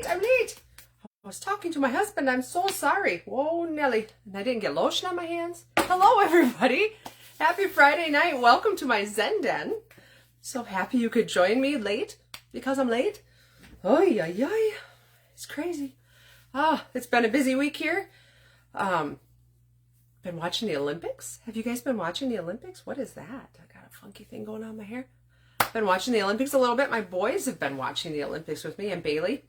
late. I'm late. I was talking to my husband. I'm so sorry. Whoa, Nelly. And I didn't get lotion on my hands. Hello, everybody. Happy Friday night. Welcome to my Zen Den. So happy you could join me late because I'm late. Oh, yeah. It's crazy. It's been a busy week here. Been watching the Olympics. Have you guys been watching the Olympics? What is that? I got a funky thing going on in my hair. Been watching the Olympics a little bit. My boys have been watching the Olympics with me and Bailey.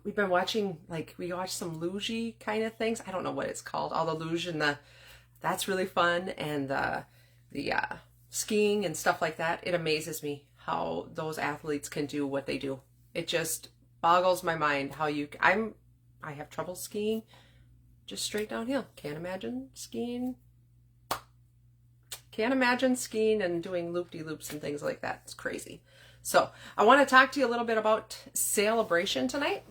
We've been watching, we watched some luge kind of things. I don't know what it's called. All the luge and that's really fun. And the skiing and stuff like that. It amazes me how those athletes can do what they do. It just boggles my mind how I have trouble skiing just straight downhill. Can't imagine skiing and doing loop-de-loops and things like that. It's crazy. So I want to talk to you a little bit about Salebration tonight,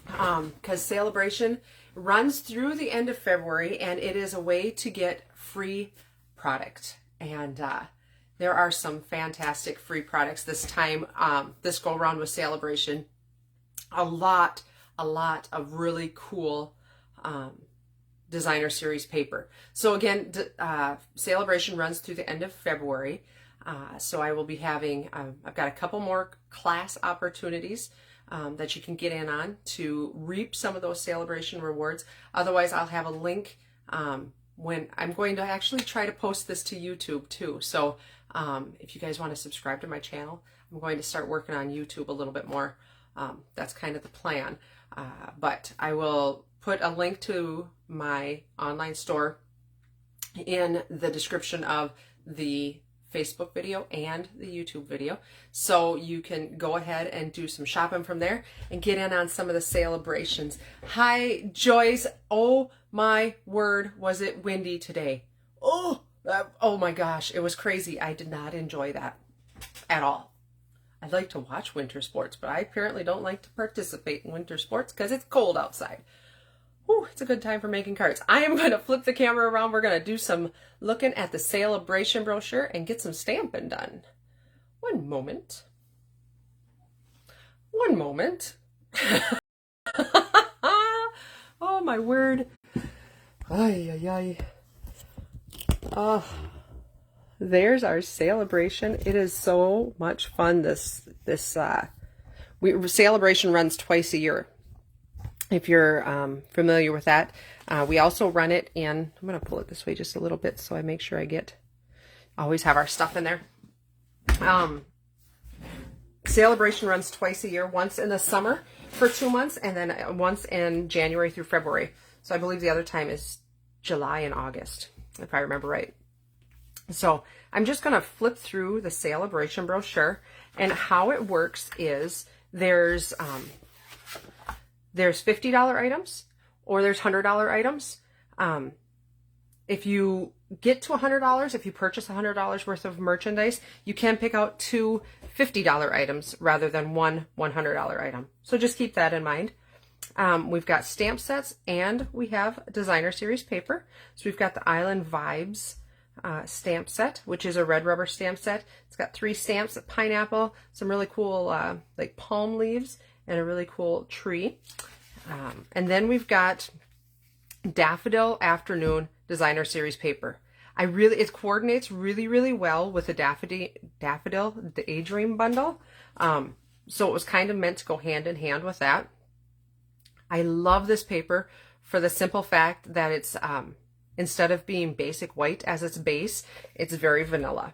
because Salebration runs through the end of February, and it is a way to get free product. And there are some fantastic free products this time, this go around with Salebration. A lot of really cool designer series paper. So again, Salebration runs through the end of February. So I will be having, I've got a couple more class opportunities that you can get in on to reap some of those Salebration rewards. Otherwise, I'll have a link when I'm going to actually try to post this to YouTube too. So if you guys want to subscribe to my channel, I'm going to start working on YouTube a little bit more. That's kind of the plan. But I will put a link to my online store in the description of the Facebook video and the YouTube video. So you can go ahead and do some shopping from there and get in on some of the Celebrations. Hi, Joyce. Oh my word, was it windy today? Oh my gosh, it was crazy. I did not enjoy that at all. I like to watch winter sports, but I apparently don't like to participate in winter sports because it's cold outside. Whew, it's a good time for making cards. I am going to flip the camera around. We're going to do some looking at the Salebration brochure and get some stamping done. One moment. Oh, my word. Ay. There's our Salebration. It is so much fun. Salebration runs twice a year. If you're familiar with that, we also run it in, I'm going to pull it this way just a little bit so I make sure always have our stuff in there. Salebration runs twice a year, once in the summer for 2 months, and then once in January through February. So I believe the other time is July and August, if I remember right. So I'm just going to flip through the Salebration brochure, and how it works is there's $50 items or there's $100 items. If you get to $100, if you purchase $100 worth of merchandise, you can pick out two $50 items rather than one $100 item. So just keep that in mind. We've got stamp sets and we have designer series paper. So we've got the Island Vibes stamp set, which is a red rubber stamp set. It's got 3 stamps, a pineapple, some really cool like palm leaves, and a really cool tree. And then we've got Daffodil Afternoon Designer Series paper. It coordinates really well with the Daffodil, the Daydream bundle. So it was kind of meant to go hand in hand with that. I love this paper for the simple fact that it's, instead of being basic white as its base, it's very vanilla.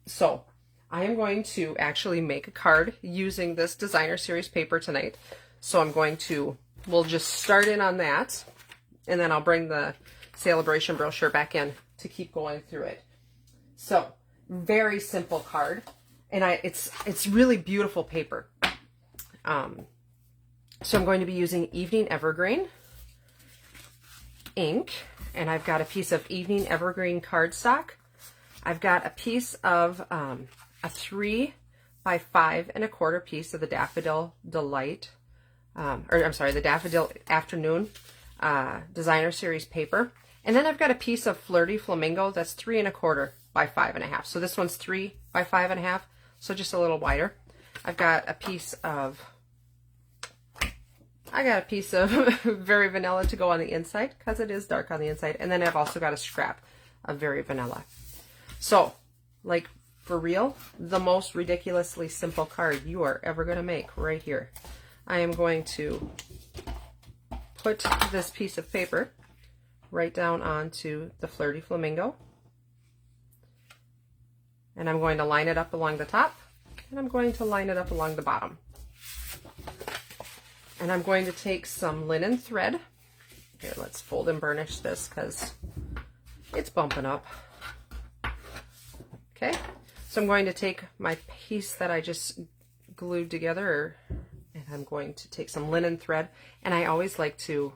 So I am going to actually make a card using this designer series paper tonight. So we'll just start in on that, and then I'll bring the Salebration brochure back in to keep going through it. So very simple card, and it's really beautiful paper. So I'm going to be using Evening Evergreen ink, and I've got a piece of Evening Evergreen cardstock. I've got a piece of a 3 by 5 1/4 piece of the Daffodil Delight, the Daffodil Afternoon Designer Series paper. And then I've got a piece of Flirty Flamingo that's 3 1/4 by 5 1/2. So this one's 3 by 5 1/2, so just a little wider. I've got a piece of I got a piece of Very Vanilla to go on the inside because it is dark on the inside. And then I've also got a scrap of Very Vanilla. So, like, for real, the most ridiculously simple card you are ever going to make right here. I am going to put this piece of paper right down onto the Flirty Flamingo. And I'm going to line it up along the top, and I'm going to line it up along the bottom. And I'm going to take some linen thread. Here, let's fold and burnish this because it's bumping up. Okay, so I'm going to take my piece that I just glued together, and I'm going to take some linen thread. And I always like to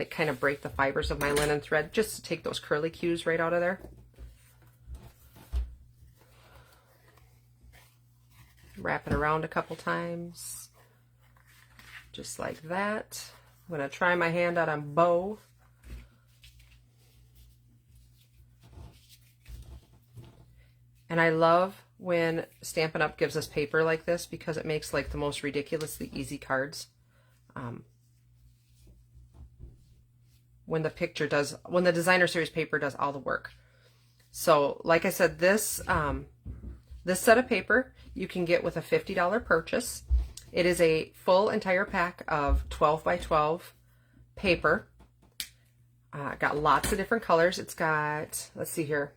kind of break the fibers of my linen thread just to take those curly cues right out of there. Wrap it around a couple times, just like that. I'm going to try my hand on a bow. And I love when Stampin' Up! Gives us paper like this because it makes like the most ridiculously easy cards. When the Designer Series paper does all the work. So, like I said, this set of paper you can get with a $50 purchase. It is a full entire pack of 12 by 12 paper. Got lots of different colors. It's got, let's see here,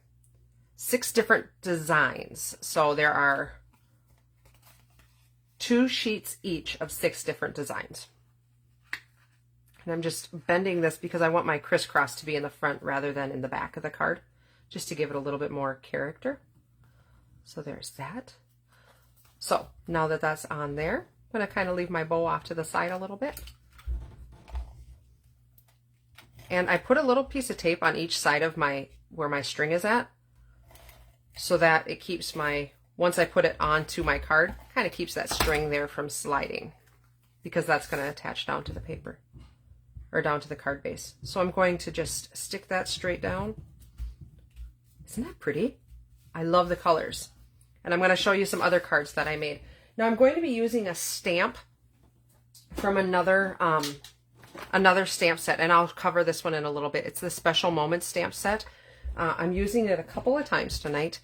6 different designs. So there are 2 sheets each of 6 different designs. And I'm just bending this because I want my crisscross to be in the front rather than in the back of the card, just to give it a little bit more character. So there's that. So now that that's on there, I'm going to kind of leave my bow off to the side a little bit. And I put a little piece of tape on each side of where my string is at, so that it keeps once I put it onto my card, kind of keeps that string there from sliding, because that's going to attach down to the paper, or down to the card base. So I'm going to just stick that straight down. Isn't that pretty? I love the colors. And I'm going to show you some other cards that I made. Now I'm going to be using a stamp from another stamp set, and I'll cover this one in a little bit. It's the Special Moments stamp set. I'm using it a couple of times tonight.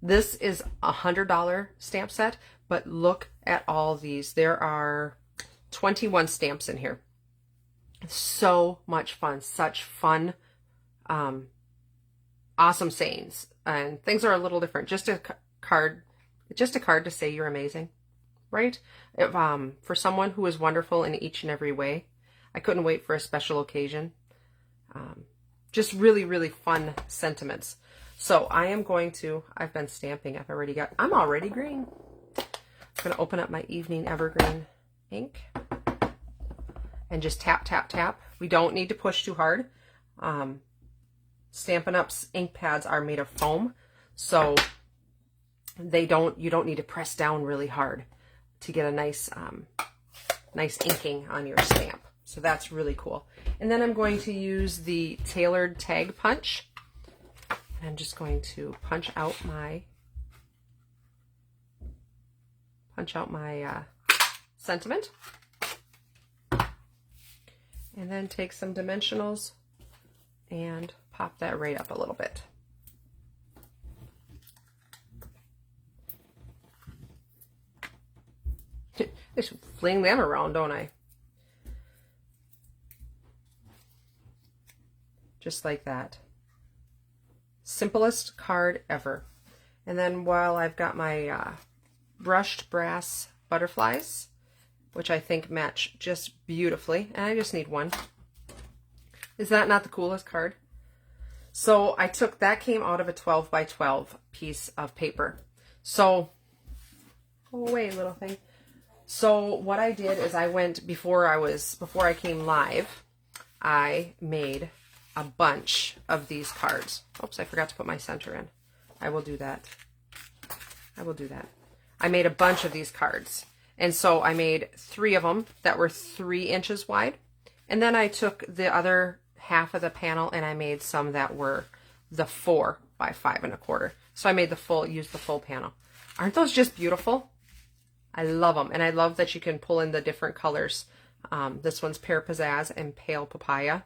This is a $100 stamp set, but look at all these. There are 21 stamps in here. So much fun, such fun, awesome sayings, and things are a little different. Just a card to say you're amazing, right? For someone who is wonderful in each and every way. I couldn't wait for a special occasion. Just really, really fun sentiments. So I am going to, I've been stamping. I'm already green. I'm going to open up my Evening Evergreen ink and just tap, tap, tap. We don't need to push too hard. Stampin' Up's ink pads are made of foam, so you don't need to press down really hard to get a nice inking on your stamp. So that's really cool. And then I'm going to use the tailored tag punch. I'm just going to punch out my sentiment. And then take some dimensionals and pop that right up a little bit. I should fling them around, don't I? Just like that. Simplest card ever. And then while I've got my brushed brass butterflies, which I think match just beautifully, and I just need one. Is that not the coolest card? So that came out of a 12 by 12 piece of paper. So, go away, little thing. So what I did is before I came live, I made a bunch of these cards. Oops, I forgot to put my center in. I will do that. I made a bunch of these cards. And so I made 3 of them that were 3 inches wide. And then I took the other half of the panel and I made some that were the 4 by 5 1/4. So I used the full panel. Aren't those just beautiful? I love them. And I love that you can pull in the different colors This one's Pear Pizzazz and Pale Papaya.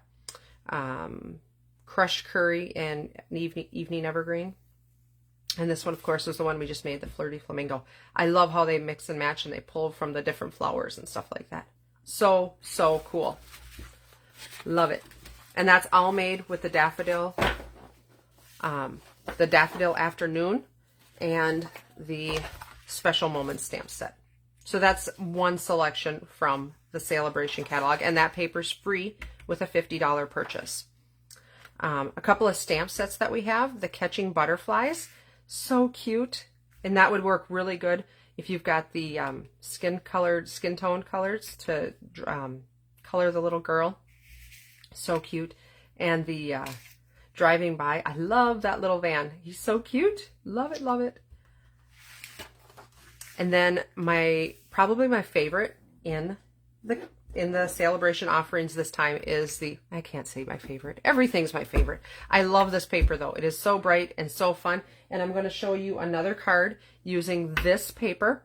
Crushed Curry and Evening Evergreen. And this one, of course, is the one we just made, the Flirty Flamingo. I love how they mix and match and they pull from the different flowers and stuff like that. So, so cool. Love it. And that's all made with the Daffodil Afternoon and the Special Moments stamp set. So that's one selection from the Salebration catalog, and that paper's free with a $50 purchase. A couple of stamp sets that we have, the Catching Butterflies, so cute, and that would work really good if you've got the skin tone colors to color the little girl. So cute. And the Driving By, I love that little van. He's so cute. Love it, love it. And then probably my favorite in the Salebration offerings this time is I can't say my favorite. Everything's my favorite. I love this paper though. It is so bright and so fun. And I'm going to show you another card using this paper.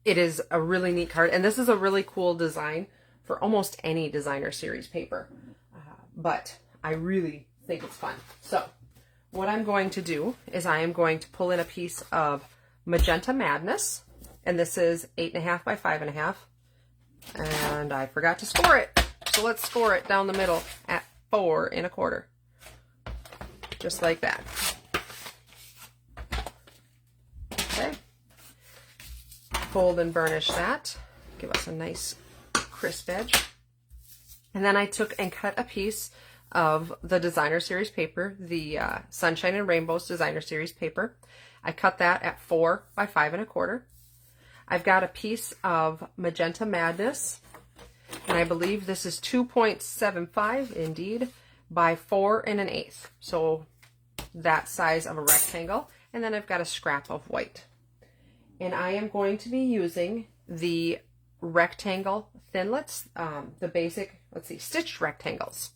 It is a really neat card. And this is a really cool design for almost any designer series paper. But I really think it's fun. So what I'm going to do is I am going to pull in a piece of Magenta Madness. And this is 8.5 by 5.5. And I forgot to score it. So let's score it down the middle at 4 1/4. Just like that. Okay. Fold and burnish that. Give us a nice crisp edge. And then I took and cut a piece of the designer series paper, the Sunshine and Rainbows designer series paper. I cut that at 4 by 5 1/4. I've got a piece of Magenta Madness, and I believe this is 2.75 indeed by 4 1/8. So that size of a rectangle. And then I've got a scrap of white. And I am going to be using the rectangle thinlits, the basic, stitched rectangles.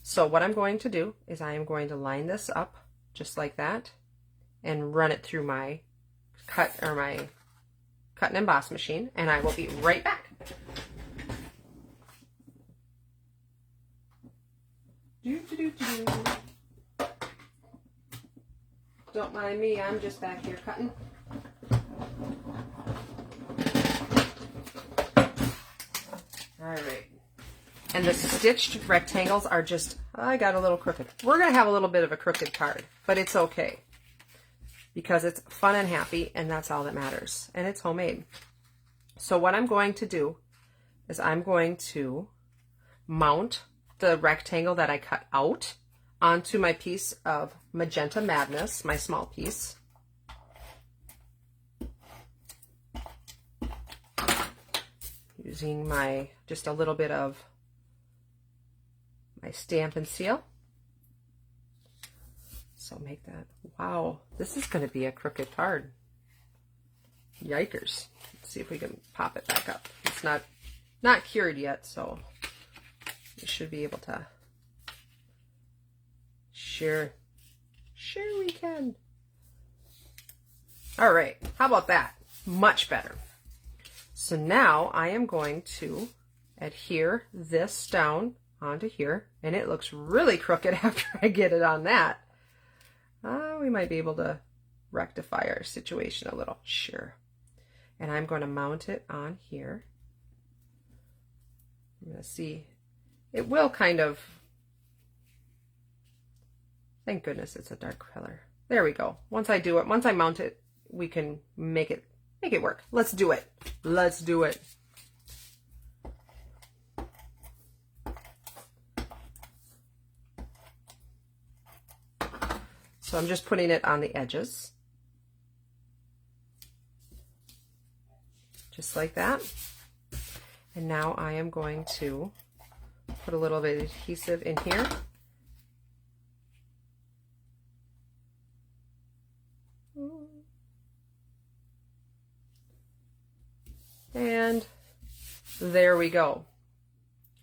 So what I'm going to do is I am going to line this up just like that and run it through my cut and emboss machine, and I will be right back. Don't mind me, I'm just back here cutting. All right. And the stitched rectangles are just, I got a little crooked. We're going to have a little bit of a crooked card, but it's okay. Because it's fun and happy, and that's all that matters. And it's homemade. So what I'm going to do is I'm going to mount the rectangle that I cut out onto my piece of Magenta Madness, my small piece. Using just a little bit of my Stamp and Seal. So make that, wow, this is going to be a crooked card. Yikers. Let's see if we can pop it back up. It's not cured yet, so we should be able to. Sure we can. All right, how about that? Much better. So now I am going to adhere this down onto here, and it looks really crooked after I get it on that. We might be able to rectify our situation a little. Sure. And I'm going to mount it on here. I'm going to see. It will kind of. Thank goodness it's a dark color. There we go. Once I do it, once I mount it, we can make it work. Let's do it. Let's do it. So I'm just putting it on the edges. Just like that. And now I am going to put a little bit of adhesive in here. And there we go.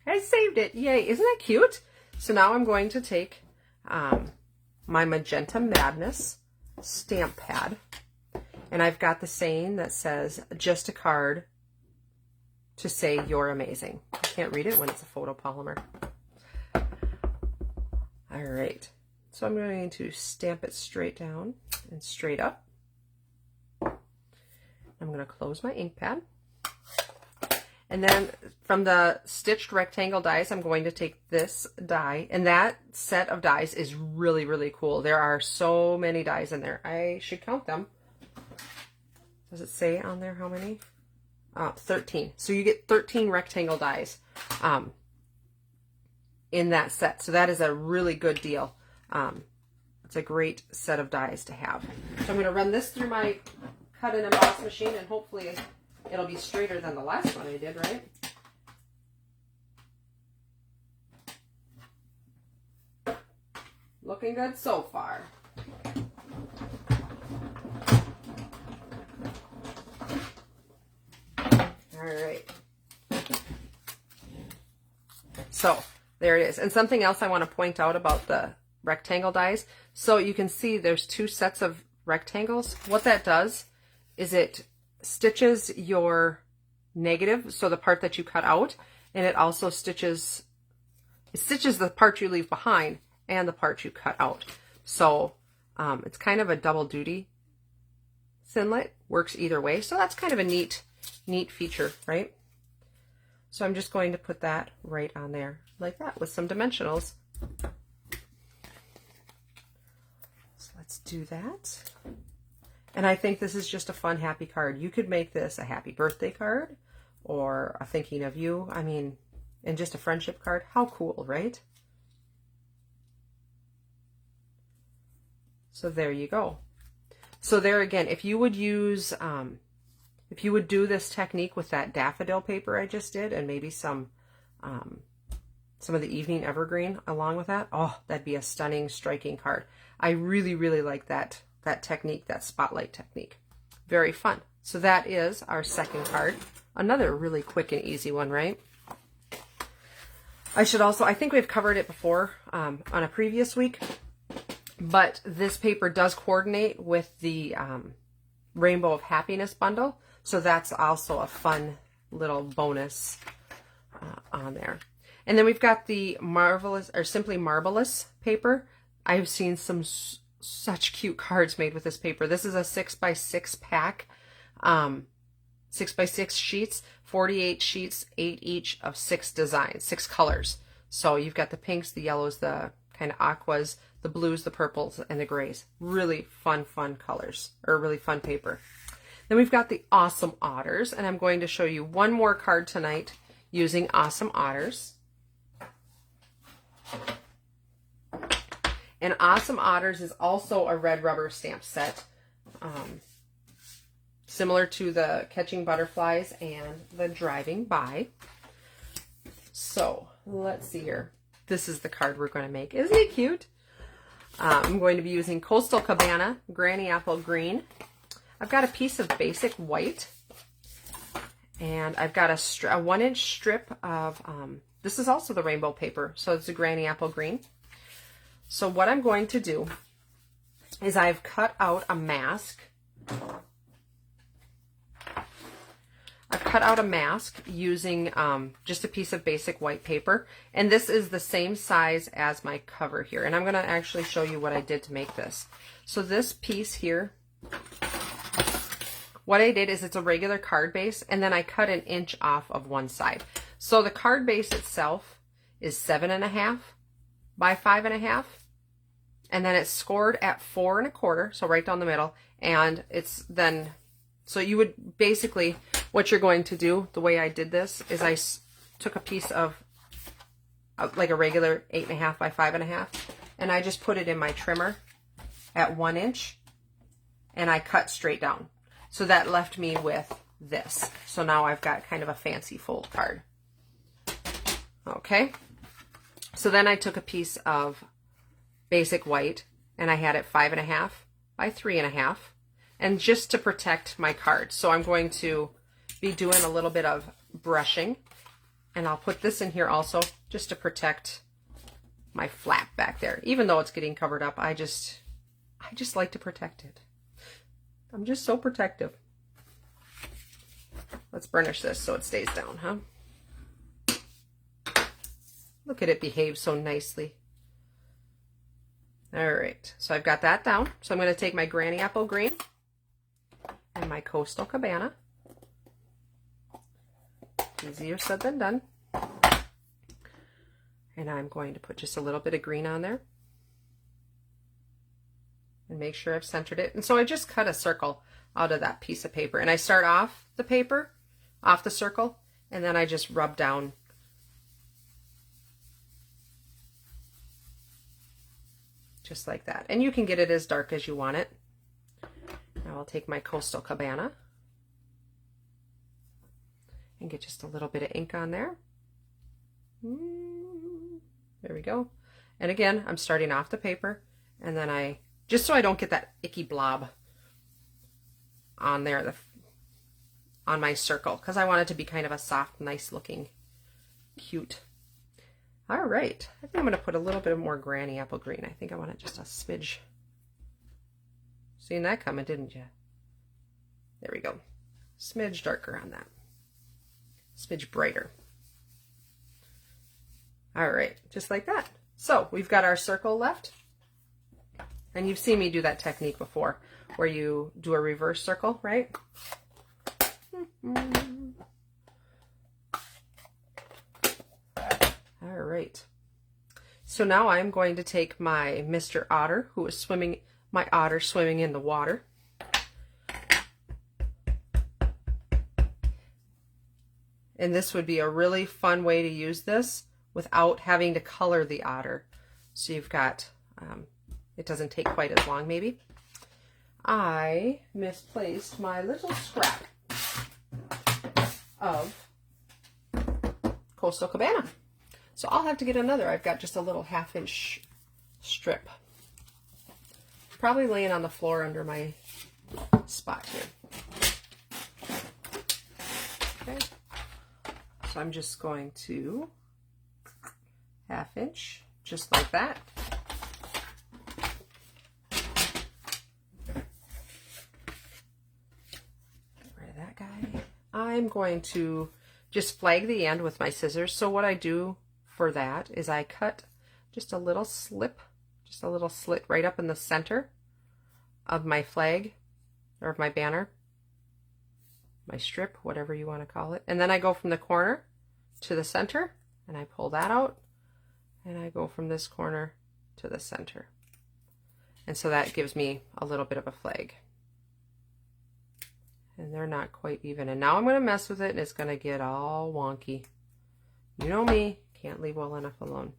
I saved it. Yay. Isn't that cute? So now I'm going to take my Magenta Madness stamp pad. And I've got the saying that says, just a card, to say you're amazing. I can't read it when it's a photopolymer. All right, so I'm going to stamp it straight down and straight up. I'm going to close my ink pad. And then from the stitched rectangle dies, I'm going to take this die, and that set of dies is really, really cool. There are so many dies in there. I should count them. Does it say on there how many? 13. So you get 13 rectangle dies in that set. So that is a really good deal. It's a great set of dies to have. So I'm going to run this through my cut and emboss machine, and hopefully it'll be straighter than the last one I did, right? Looking good so far. All right. So there it is. And something else I want to point out about the rectangle dies. So you can see there's two sets of rectangles. What that does is it stitches your negative, so the part that you cut out, and it also stitches the part you leave behind and the part you cut out. So it's kind of a double duty thinlet, works either way. So that's kind of a neat feature, right? So I'm just going to put that right on there like that with some dimensionals. So let's do that. And I think this is just a fun, happy card. You could make this a happy birthday card or a thinking of you. I mean, and just a friendship card. How cool, right? So there you go. So there again, if you would use, if you would do this technique with that daffodil paper I just did, and maybe some of the evening evergreen along with that, oh, that'd be a stunning, striking card. I really, really like that technique, that spotlight technique. Very fun. So that is our second card. Another really quick and easy one, right? I think we've covered it before on a previous week, but this paper does coordinate with the Rainbow of Happiness bundle. So that's also a fun little bonus on there. And then we've got the Marvelous, or Simply Marvelous paper. I've seen some such cute cards made with this paper. This is a 6x6 pack, 6x6 sheets, 48 sheets, 8 each of 6 designs, 6 colors. So you've got the pinks, the yellows, the kind of aquas, the blues, the purples, and the grays. Really fun colors, or really fun paper. Then we've got the Awesome Otters, and I'm going to show you one more card tonight using Awesome Otters. And Awesome Otters is also a red rubber stamp set, similar to the Catching Butterflies and the Driving By. So let's see here. This is the card we're going to make. Isn't it cute? I'm going to be using Coastal Cabana Granny Apple Green. I've got a piece of basic white, and I've got a 1-inch strip of, this is also the rainbow paper, so it's a Granny Apple Green. So what I'm going to do is I've cut out a mask. I've cut out a mask using just a piece of basic white paper, and this is the same size as my cover here. And I'm going to actually show you what I did to make this. So this piece here, what I did is it's a regular card base, and then I cut 1 inch off of one side. So the card base itself is 7.5 by 5.5, and then it's scored at 4 1/4, so right down the middle. And it's then, so you would basically, what you're going to do, the way I did this is I took a piece of like a regular 8.5 by 5.5, and I just put it in my trimmer at 1 inch, and I cut straight down. So that left me with this. So now I've got kind of a fancy fold card. Okay. So then I took a piece of basic white, and I had it 5.5 by 3.5, and just to protect my card. So I'm going to be doing a little bit of brushing, and I'll put this in here also just to protect my flap back there. Even though it's getting covered up, I just like to protect it. I'm just so protective. Let's burnish this so it stays down, huh? Look at it behave so nicely. All right, so I've got that down. So I'm going to take my Granny Apple Green and my Coastal Cabana. Easier said than done. And I'm going to put just a little bit of green on there. And make sure I've centered it. And so I just cut a circle out of that piece of paper. And I start off the paper, off the circle, and then I just rub down just like that. And you can get it as dark as you want it. Now I'll take my Coastal Cabana and get just a little bit of ink on there. There we go. And again, I'm starting off the paper, and then just so I don't get that icky blob on there, on my circle, because I want it to be kind of a soft, nice looking, cute. All right, I think I'm going to put a little bit more Granny Apple Green. I think I want it just a smidge. Seen that coming, didn't you? There we go. Smidge darker on that. Smidge brighter. All right, just like that. So we've got our circle left. And you've seen me do that technique before, where you do a reverse circle, right? All right. So now I'm going to take my Mr. Otter, who is swimming, my otter swimming in the water. And this would be a really fun way to use this without having to color the otter. So you've got, it doesn't take quite as long maybe. I misplaced my little scrap of Coastal Cabana. So I'll have to get another. I've got just a little 1/2-inch strip. Probably laying on the floor under my spot here. Okay. So I'm just going to 1/2-inch, just like that. Get rid of that guy. I'm going to just flag the end with my scissors. So what I do for that is I cut just a little slip, just a little slit right up in the center of my flag, or of my banner, my strip, whatever you want to call it. And then I go from the corner to the center, and I pull that out, and I go from this corner to the center. And so that gives me a little bit of a flag. And they're not quite even. And now I'm going to mess with it, and it's going to get all wonky. You know me, can't leave well enough alone.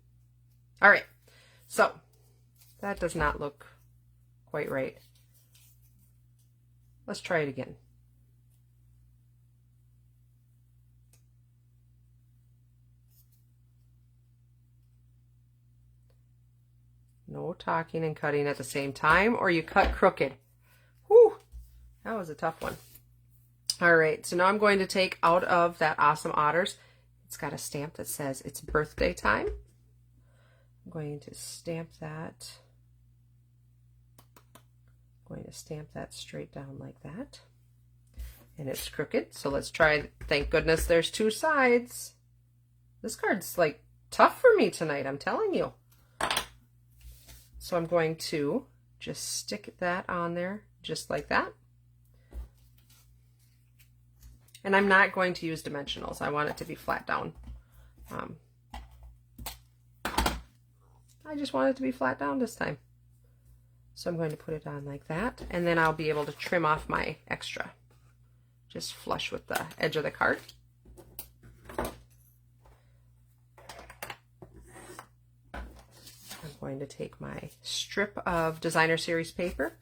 All right, so that does not look quite right. Let's try it again. No talking and cutting at the same time, or you cut crooked. Whew, that was a tough one. All right, so now I'm going to take out of that Awesome Otters. It's got a stamp that says it's birthday time. I'm going to stamp that. I'm going to stamp that straight down like that. And it's crooked, so let's try. Thank goodness there's two sides. This card's like tough for me tonight, I'm telling you. So I'm going to just stick that on there just like that. And I'm not going to use dimensionals. I want it to be flat down. I just want it to be flat down this time. So I'm going to put it on like that, and then I'll be able to trim off my extra, just flush with the edge of the card. I'm going to take my strip of Designer Series paper.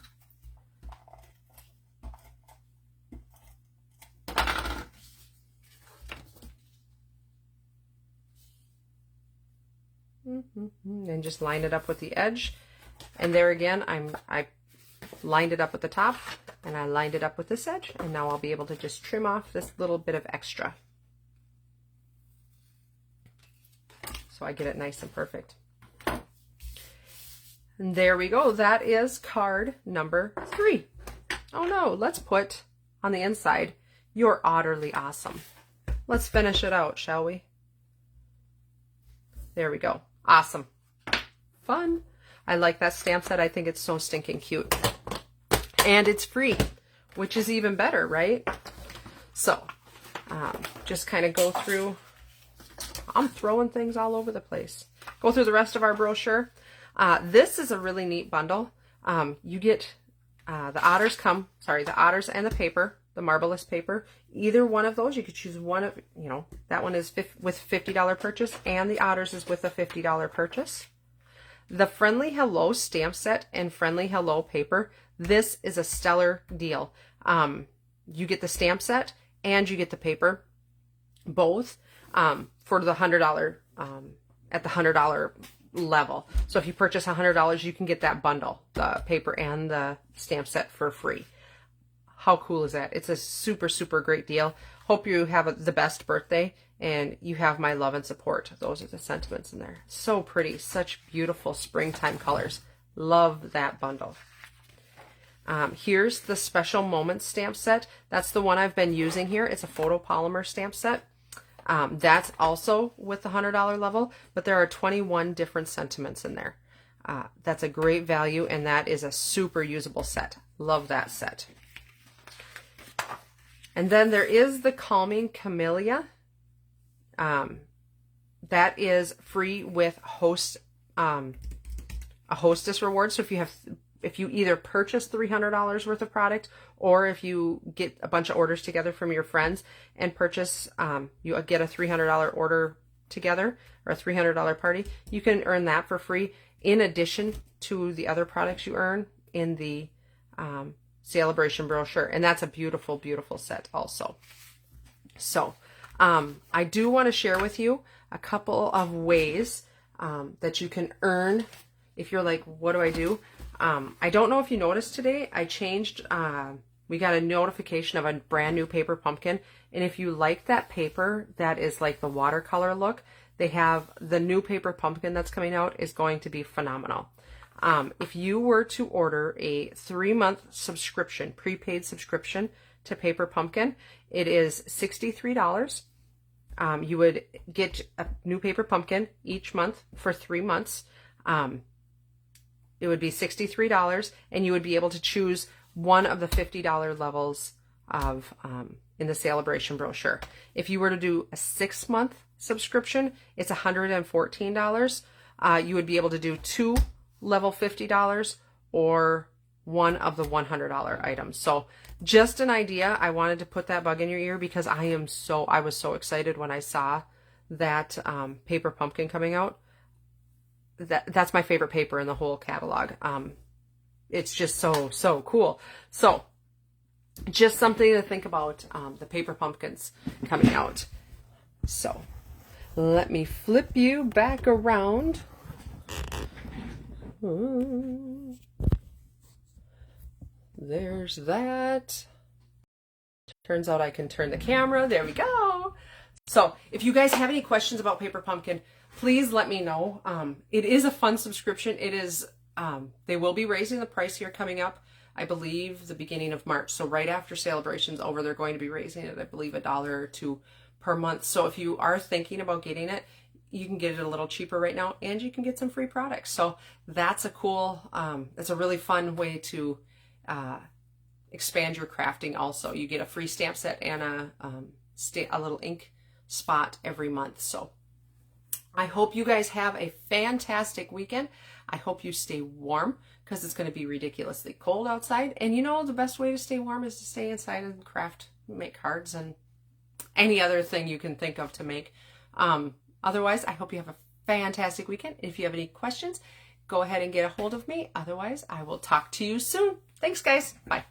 And just line it up with the edge. And there again, I lined it up with the top, and I lined it up with this edge, and now I'll be able to just trim off this little bit of extra. So I get it nice and perfect. And there we go. That is card number 3. Oh no, let's put on the inside, You're utterly awesome. Let's finish it out, shall we? There we go. Awesome. Fun. I like that stamp set. I think it's so stinking cute. And it's free, which is even better, right? So, just kind of go through. I'm throwing things all over the place. Go through the rest of our brochure. This is a really neat bundle. You get the otters and the paper, the Marvelous paper. Either one of those, you could choose one of, that one is with $50 purchase, and the otters is with a $50 purchase. The Friendly Hello stamp set and Friendly Hello paper. This is a stellar deal. You get the stamp set and you get the paper, both for the $100 at the $100 level. So if you purchase $100, you can get that bundle, the paper and the stamp set, for free. How cool is that? It's a super, super great deal. Hope you have the best birthday and you have my love and support. Those are the sentiments in there. So pretty. Such beautiful springtime colors. Love that bundle. Here's the Special Moments stamp set. That's the one I've been using here. It's a photopolymer stamp set. That's also with the $100 level, but there are 21 different sentiments in there. That's a great value, and that is a super usable set. Love that set. And then there is the Calming Camellia. That is free with a hostess reward. So if you either purchase $300 worth of product, or if you get a bunch of orders together from your friends and purchase, you get a $300 order together, or a $300 party, you can earn that for free in addition to the other products you earn in the Salebration brochure. And that's a beautiful, beautiful set also. So I do want to share with you a couple of ways that you can earn if you're like, what do I do? I don't know if you noticed today, I changed, we got a notification of a brand new paper pumpkin. And if you like that paper, that is like the watercolor look, they have the new paper pumpkin that's coming out is going to be phenomenal. If you were to order a 3-month subscription, prepaid subscription to Paper Pumpkin, it is $63. You would get a new Paper Pumpkin each month for 3 months. It would be $63, and you would be able to choose one of the $50 levels of in the Salebration brochure. If you were to do a 6-month subscription, it's $114. You would be able to do 2 level $50 or one of the $100 items. So just an idea. I wanted to put that bug in your ear because I was so excited when I saw that Paper Pumpkin coming out. That's my favorite paper in the whole catalog. It's just so cool. So just something to think about, the Paper Pumpkins coming out. So let me flip you back around. There's that. Turns out I can turn the camera. There we go. So if you guys have any questions about Paper Pumpkin, please let me know. It is a fun subscription. It is, they will be raising the price here coming up, I believe, the beginning of March. So right after Celebration's over, they're going to be raising it, I believe, $1 or $2 per month. So if you are thinking about getting it, you can get it a little cheaper right now, and you can get some free products. So that's a cool, it's a really fun way to expand your crafting also. You get a free stamp set and a little ink spot every month. So I hope you guys have a fantastic weekend. I hope you stay warm because it's going to be ridiculously cold outside. And the best way to stay warm is to stay inside and craft, make cards, and any other thing you can think of to make. Otherwise, I hope you have a fantastic weekend. If you have any questions, go ahead and get a hold of me. Otherwise, I will talk to you soon. Thanks, guys. Bye.